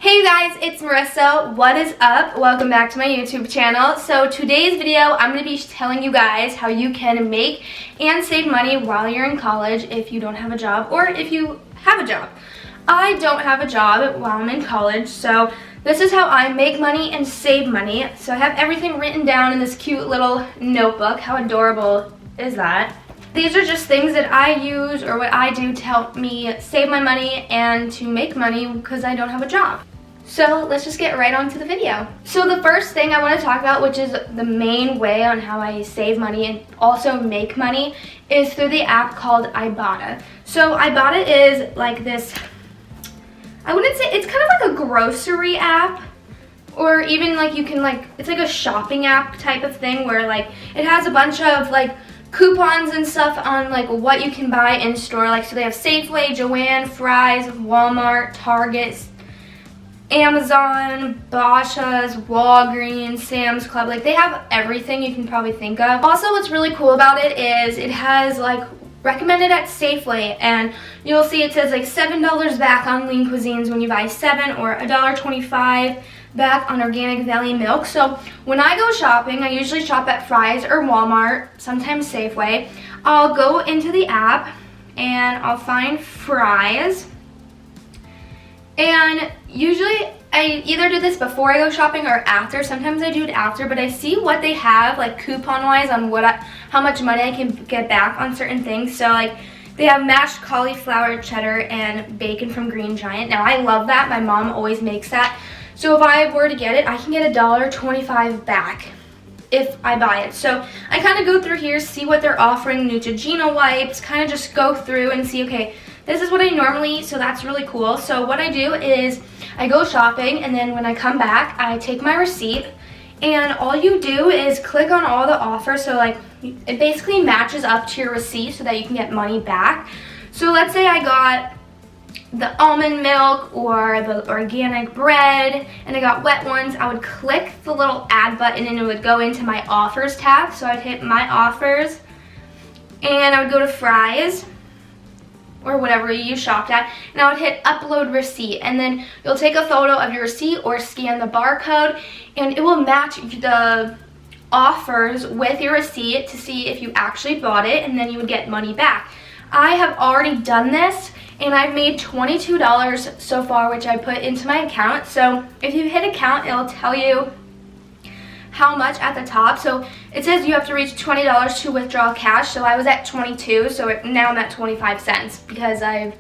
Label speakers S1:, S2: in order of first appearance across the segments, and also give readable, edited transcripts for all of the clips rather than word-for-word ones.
S1: Hey guys, it's Marissa. What is up? Welcome back to my YouTube channel. So today's video, I'm going to be telling you guys how you can make and save money while you're in college if you don't have a job or if you have a job. I don't have a job while I'm in college, so this is how I make money and save money. So I have everything written down in this cute little notebook. How adorable is that? These are just things that I use or what I do to help me save my money and to make money because I don't have a job. So let's just get right on to the video. So the first thing I want to talk about, which is the main way on how I save money and also make money, is through the app called Ibotta. So Ibotta is like this, I wouldn't say, it's kind of like a grocery app, or even like you can it's like a shopping app type of thing where like it has a bunch of like coupons and stuff on like what you can buy in store. Like so they have Safeway, Joann, Fry's, Walmart, Target, Amazon, Bosch's, Walgreens, Sam's Club. Like they have everything you can probably think of. Also, what's really cool about it is it has like recommended at Safeway, and you'll see it says like $7 back on lean cuisines when you buy 7, or $1.25 back on organic valley milk. So when I go shopping, I usually shop at Fry's or Walmart, sometimes Safeway. I'll go into the app and I'll find Fry's, and usually I either do this before I go shopping or after. Sometimes I do it after, but I see what they have like coupon wise on how much money I can get back on certain things. So like they have mashed cauliflower, cheddar, and bacon from Green Giant. Now I love that. My mom always makes that. So if I were to get it, I can get $1.25 back if I buy it. So I kind of go through here, see what they're offering, Neutrogena wipes, kind of just go through and see, okay, this is what I normally eat, so that's really cool. So what I do is I go shopping, and then when I come back, I take my receipt, and all you do is click on all the offers. So like it basically matches up to your receipt so that you can get money back. So let's say I got the almond milk or the organic bread and I got wet ones. I would click the little add button and it would go into my offers tab. So I'd hit my offers and I would go to Fry's or whatever you shopped at, and I would hit upload receipt, and then you'll take a photo of your receipt or scan the barcode, and it will match the offers with your receipt to see if you actually bought it, and then you would get money back. I have already done this and I've made $22 so far, which I put into my account. So if you hit account, it'll tell you how much at the top. So it says you have to reach $20 to withdraw cash. So I was at 22, so now I'm at 25 cents because I've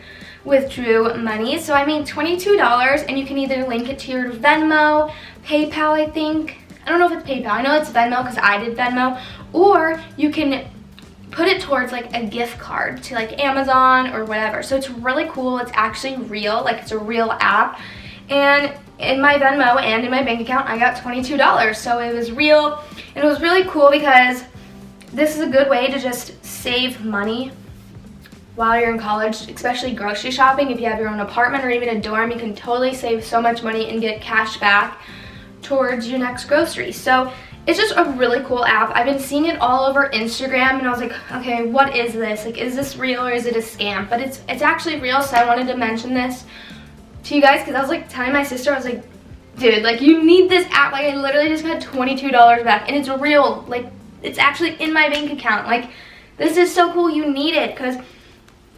S1: withdrew money. So I made $22, and you can either link it to your Venmo, PayPal, I think. I don't know if it's PayPal. I know it's Venmo because I did Venmo. Or you can put it towards like a gift card to like Amazon or whatever. So it's really cool. It's actually real, like it's a real app. And in my Venmo and in my bank account, I got $22. So it was real, and it was really cool because this is a good way to just save money while you're in college, especially grocery shopping. If you have your own apartment or even a dorm, you can totally save so much money and get cash back towards your next grocery. So it's just a really cool app. I've been seeing it all over Instagram, and I was like, okay, what is this? Like, is this real or is it a scam? But it's actually real, so I wanted to mention this to you guys because I was like telling my sister, I was like, dude, like you need this app. Like I literally just got $22 back, and it's real. Like it's actually in my bank account. Like this is so cool. You need it because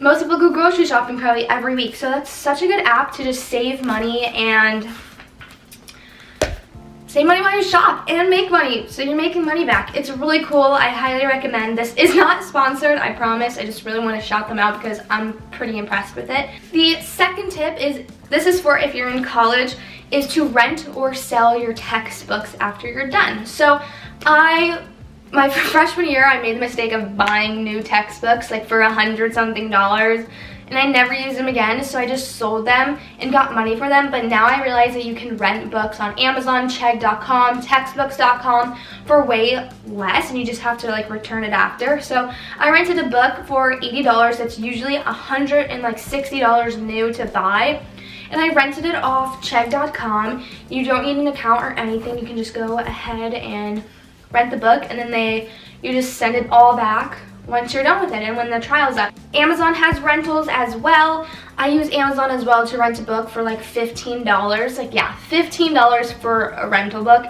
S1: most people go grocery shopping probably every week. So that's such a good app to just save money and save money while you shop and make money, so you're making money back. It's really cool. I highly recommend. This is not sponsored, I promise. I just really want to shout them out because I'm pretty impressed with it. The second tip is, this is for if you're in college, is to rent or sell your textbooks after you're done. So my freshman year, I made the mistake of buying new textbooks like for $100-something, and I never used them again, so I just sold them and got money for them. But now I realize that you can rent books on Amazon, Chegg.com, textbooks.com for way less, and you just have to like return it after. So I rented a book for $80. That's usually $160 new to buy. And I rented it off Chegg.com. You don't need an account or anything. You can just go ahead and rent the book, and then you just send it all back once you're done with it and when the trial's up. Amazon has rentals as well. I use Amazon as well to rent a book for like $15. Like, yeah, $15 for a rental book.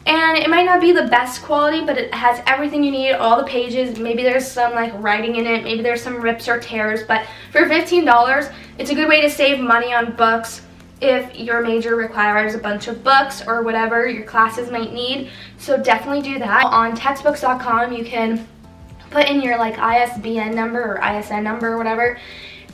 S1: And it might not be the best quality, but it has everything you need, all the pages. Maybe there's some like writing in it, maybe there's some rips or tears, but for $15, it's a good way to save money on books if your major requires a bunch of books or whatever your classes might need. So definitely do that. On textbooks.com, you can put in your like ISBN number or ISN number or whatever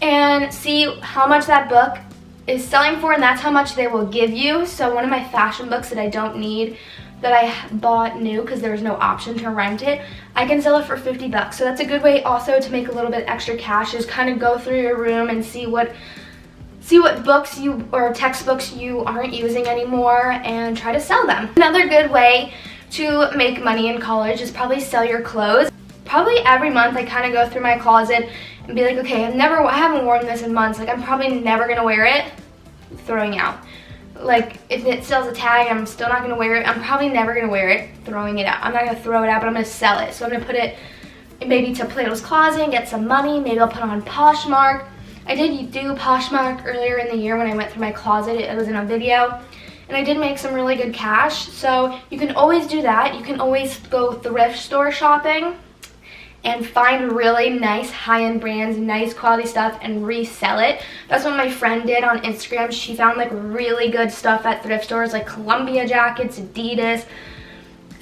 S1: and see how much that book is selling for, and that's how much they will give you. So one of my fashion books that I don't need, that I bought new because there was no option to rent it, I can sell it for $50. So that's a good way also to make a little bit extra cash, is kind of go through your room and see what books you or textbooks you aren't using anymore and try to sell them. Another good way to make money in college is probably sell your clothes. Probably every month I kind of go through my closet and be like, okay, I haven't worn this in months, like I'm probably never gonna wear it, throwing out. Like if it still has a tag, I'm still not gonna wear it, I'm probably never gonna wear it, throwing it out. I'm not gonna throw it out, but I'm gonna sell it. So I'm gonna put it maybe to Plato's Closet and get some money. Maybe I'll put it on Poshmark. I did do Poshmark earlier in the year when I went through my closet. It was in a video. And I did make some really good cash. So you can always do that. You can always go thrift store shopping and find really nice high-end brands, nice quality stuff, and resell it. That's what my friend did on Instagram. She found like really good stuff at thrift stores like Columbia jackets, Adidas,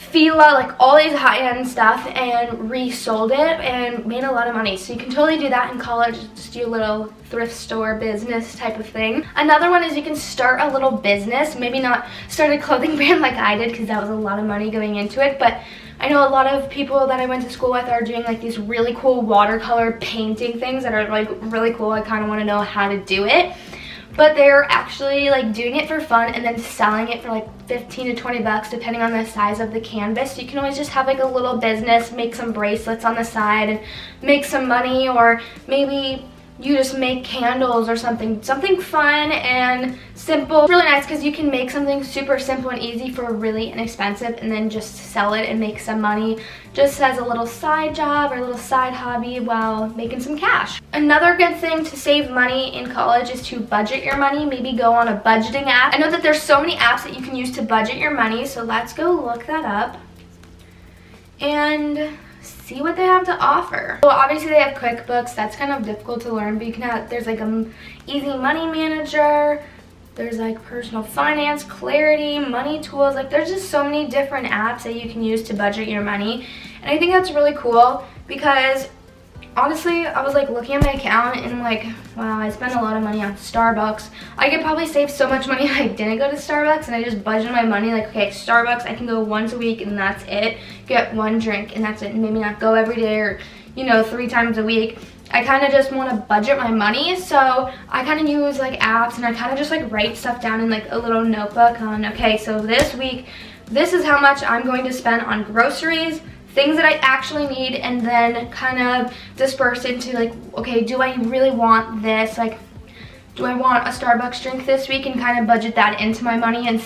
S1: Fila, like all these high-end stuff, and resold it and made a lot of money. So you can totally do that in college, just do a little thrift store business type of thing. Another one is you can start a little business, maybe not start a clothing brand like I did because that was a lot of money going into it, but I know a lot of people that I went to school with are doing like these really cool watercolor painting things that are like really cool. I kind of want to know how to do it. But they're actually like doing it for fun and then selling it for like 15 to 20 bucks depending on the size of the canvas. So you can always just have like a little business, make some bracelets on the side and make some money, or maybe you just make candles or something fun and simple. It's really nice because you can make something super simple and easy for really inexpensive and then just sell it and make some money just as a little side job or a little side hobby while making some cash. Another good thing to save money in college is to budget your money. Maybe go on a budgeting app. I know that there's so many apps that you can use to budget your money, so let's go look that up and see what they have to offer. So obviously they have QuickBooks. That's kind of difficult to learn, but you can have, there's like Easy Money Manager, there's like Personal Finance, Clarity, Money Tools. Like there's just so many different apps that you can use to budget your money, and I think that's really cool because honestly I was like looking at my account and like, wow, I spent a lot of money on Starbucks. I could probably save so much money if I didn't go to Starbucks and I just budgeted my money like, okay, Starbucks I can go once a week and that's it, get one drink and that's it, and maybe not go every day or 3 times a week. I kind of just want to budget my money, so I kind of use like apps and I kind of just like write stuff down in like a little notebook on, okay, so this week this is how much I'm going to spend on groceries, things that I actually need, and then kind of disperse into like, okay, do I really want this? Like, do I want a Starbucks drink this week, and kind of budget that into my money, and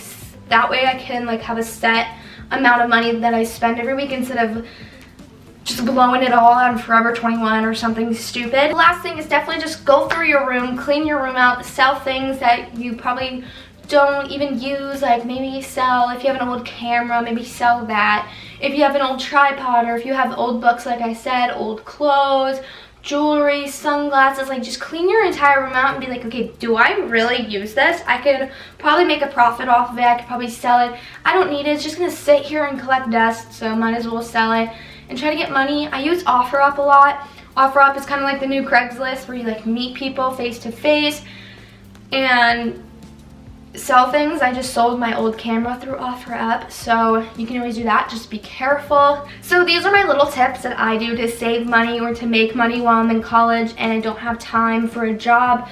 S1: that way I can like have a set amount of money that I spend every week instead of just blowing it all on Forever 21 or something stupid. The last thing is definitely just go through your room, clean your room out, sell things that you probably don't even use, like maybe sell, if you have an old camera, maybe sell that. If you have an old tripod, or if you have old books, like I said, old clothes, jewelry, sunglasses, like just clean your entire room out and be like, okay, do I really use this? I could probably make a profit off of it, I could probably sell it. I don't need it, it's just gonna sit here and collect dust, so might as well sell it and try to get money. I use OfferUp a lot. OfferUp is kind of like the new Craigslist where you like meet people face to face and sell things. I just sold my old camera through OfferUp, so you can always do that. Just be careful. So these are my little tips that I do to save money or to make money while I'm in college and I don't have time for a job.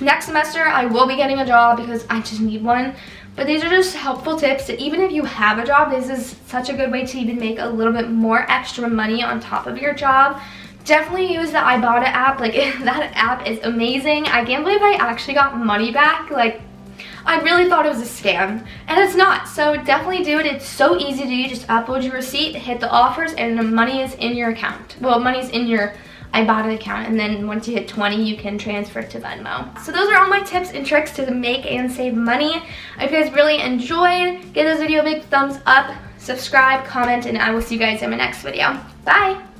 S1: Next semester I will be getting a job because I just need one. But these are just helpful tips that even if you have a job, this is such a good way to even make a little bit more extra money on top of your job. Definitely use the Ibotta app. Like that app is amazing. I can't believe I actually got money back. Like I really thought it was a scam, and it's not. So definitely do it. It's so easy to do. You just upload your receipt, hit the offers, and the money is in your account. Well, money's in your Ibotta account, and then once you hit 20, you can transfer it to Venmo. So those are all my tips and tricks to make and save money. If you guys really enjoyed, give this video a big thumbs up, subscribe, comment, and I will see you guys in my next video. Bye!